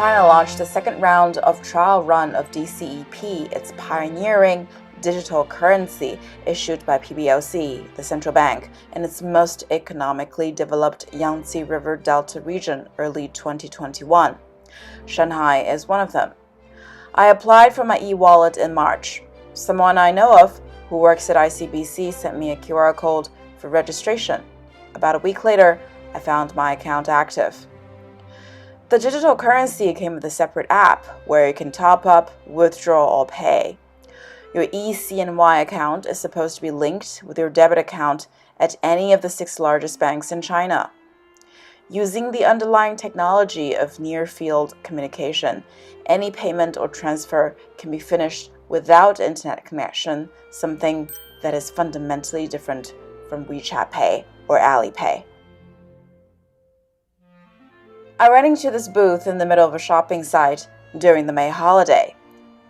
China launched the second round of trial run of DCEP, its pioneering digital currency issued by PBOC, the central bank, in its most economically developed Yangtze River Delta region early 2021. Shanghai is one of them. I applied for my e-wallet in March. Someone I know of who works at ICBC sent me a QR code for registration. About a week later, I found my account active. The digital currency came with a separate app where you can top up, withdraw, or pay. Your eCNY account is supposed to be linked with your debit account at any of the 6 largest banks in China. Using the underlying technology of near-field communication, any payment or transfer can be finished without internet connection, something that is fundamentally different from WeChat Pay or Alipay. I ran into this booth in the middle of a shopping site during the May holiday.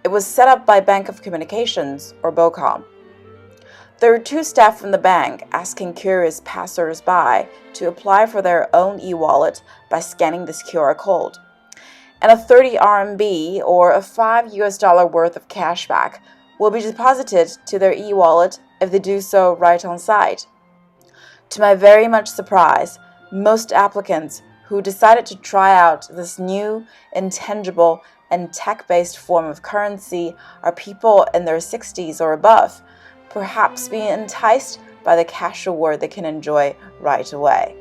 It was set up by Bank of Communications, or BOCOM. There were 2 staff from the bank asking curious passers-by to apply for their own e-wallet by scanning this QR code. And a 30 RMB or a $5 worth of cashback will be deposited to their e-wallet if they do so right on site. To my very much surprise, most applicants who decided to try out this new, intangible, and tech-based form of currency are people in their 60s or above, perhaps being enticed by the cash reward they can enjoy right away.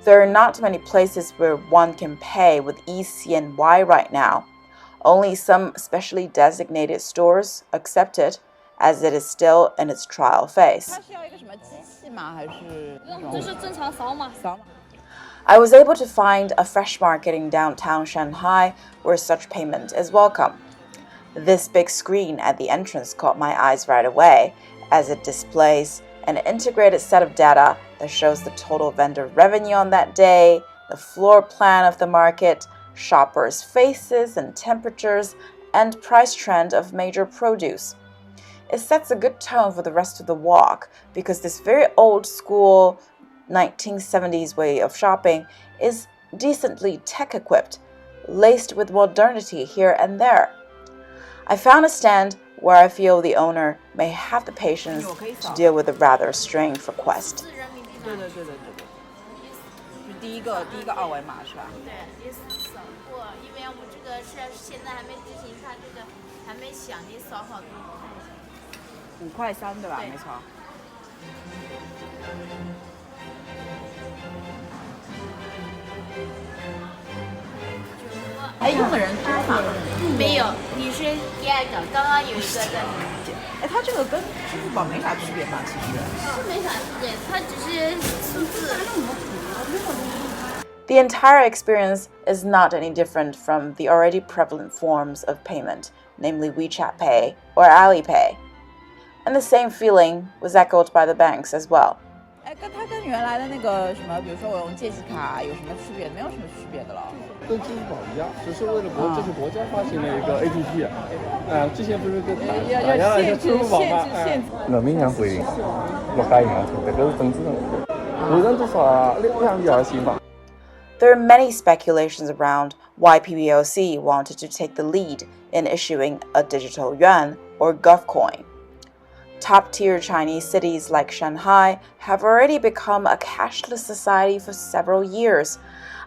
There are not many places where one can pay with eCNY right now. Only some specially designated stores accept it, as it is still in its trial phase. I was able to find a fresh market in downtown Shanghai where such payment is welcome. This big screen at the entrance caught my eyes right away, as it displays an integrated set of data that shows the total vendor revenue on that day, the floor plan of the market, shoppers' faces and temperatures, and price trend of major produce. It sets a good tone for the rest of the walk because this very old school 1970s way of shopping is decently tech-equipped, laced with modernity here and there. I found a stand where I feel the owner may have the patience to deal with a rather strange request. 第一个二维码是吧？对，你扫过，因为我这个是现在还没执行，它这个还没响，你扫好给我看一下。5.3块对吧？对没错。哎，用的人多吗？没有，你是第二个，刚刚有一个在。哎，它这个跟支付宝没啥区别吧？其实是没啥区别，它只是数字。The entire experience is not any different from the already prevalent forms of payment, namely WeChat Pay or Alipay. And the same feeling was echoed by the banks as well. 哎，它跟原来的那个什么，比如说我用借记卡有什么区别？没有什么区别的了。跟支付宝一样，只是为了这是国家发行的一个 APP 之前不是跟打压了一下支付宝吗？那每年规定6打银行存在，这是政治的，个人都说2行吧。There are many speculations around why PBOC wanted to take the lead in issuing a digital yuan or GovCoin. Top-tier Chinese cities like Shanghai have already become a cashless society for several years.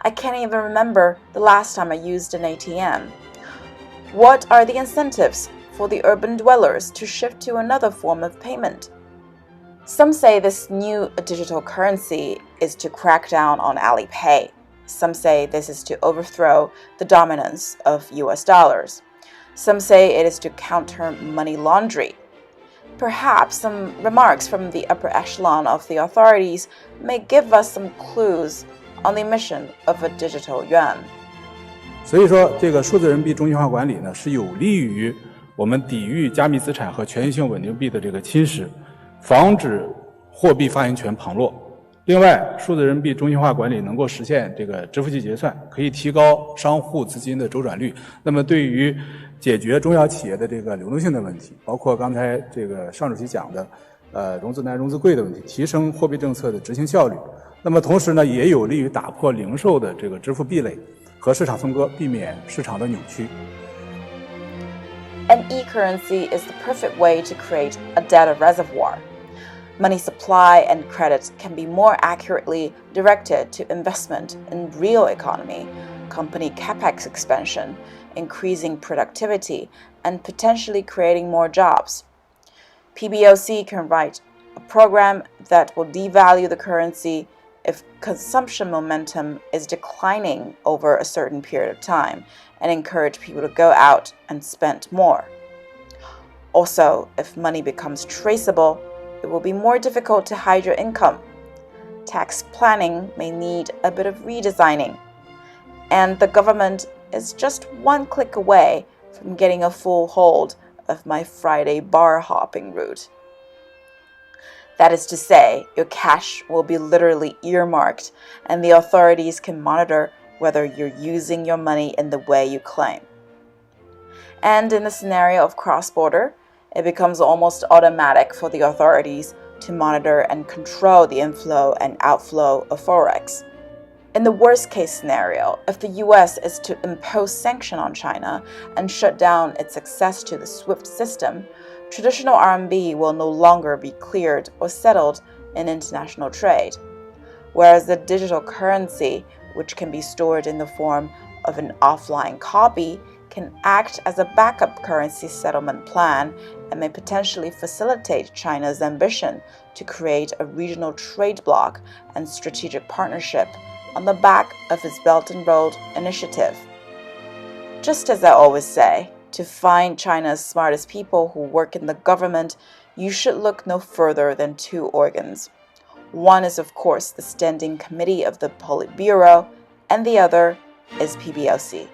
I can't even remember the last time I used an ATM. What are the incentives for the urban dwellers to shift to another form of payment? Some say this new digital currency is to crack down on Alipay. Some say this is to overthrow the dominance of US dollars. Some say it is to counter money laundering. Perhaps some remarks from the upper echelon of the authorities may give us some clues on the mission of a digital yuan. 所以说，这个数字人民币中心化管理呢，是有利于我们抵御加密资产和全球性稳定币的这个侵蚀，防止货币发行权旁落。另外，数字人民币中心化管理能够实现这个支付系结算，可以提高商户资金的周转率。那么，对于解决中小企业的这个流动性的问题，包括刚才这个尚主席讲的，融资难、融资贵的问题，提升货币政策的执行效率。那么同时呢，也有利于打破零售的这个支付壁垒和市场分割，避免市场的扭曲。An e-currency is the perfect way to create a data reservoir. Money supply and credit can be more accurately directed to investment in real economy, company capex expansion, increasing productivity, and potentially creating more jobs. PBOC can write a program that will devalue the currency if consumption momentum is declining over a certain period of time and encourage people to go out and spend more. Also, if money becomes traceable, it will be more difficult to hide your income. Tax planning may need a bit of redesigning. And the government is just one click away from getting a full hold of my Friday bar hopping route. That is to say, your cash will be literally earmarked, and the authorities can monitor whether you're using your money in the way you claim. And in the scenario of cross-border, it becomes almost automatic for the authorities to monitor and control the inflow and outflow of forex. In the worst-case scenario, if the US is to impose sanction on China and shut down its access to the SWIFT system, traditional RMB will no longer be cleared or settled in international trade, whereas the digital currency, which can be stored in the form of an offline copy, can act as a backup currency settlement plan and may potentially facilitate China's ambition to create a regional trade bloc and strategic partnership on the back of its Belt and Road initiative. Just as I always say, to find China's smartest people who work in the government, you should look no further than two organs. One is, of course, the Standing Committee of the Politburo, and the other is PBOC.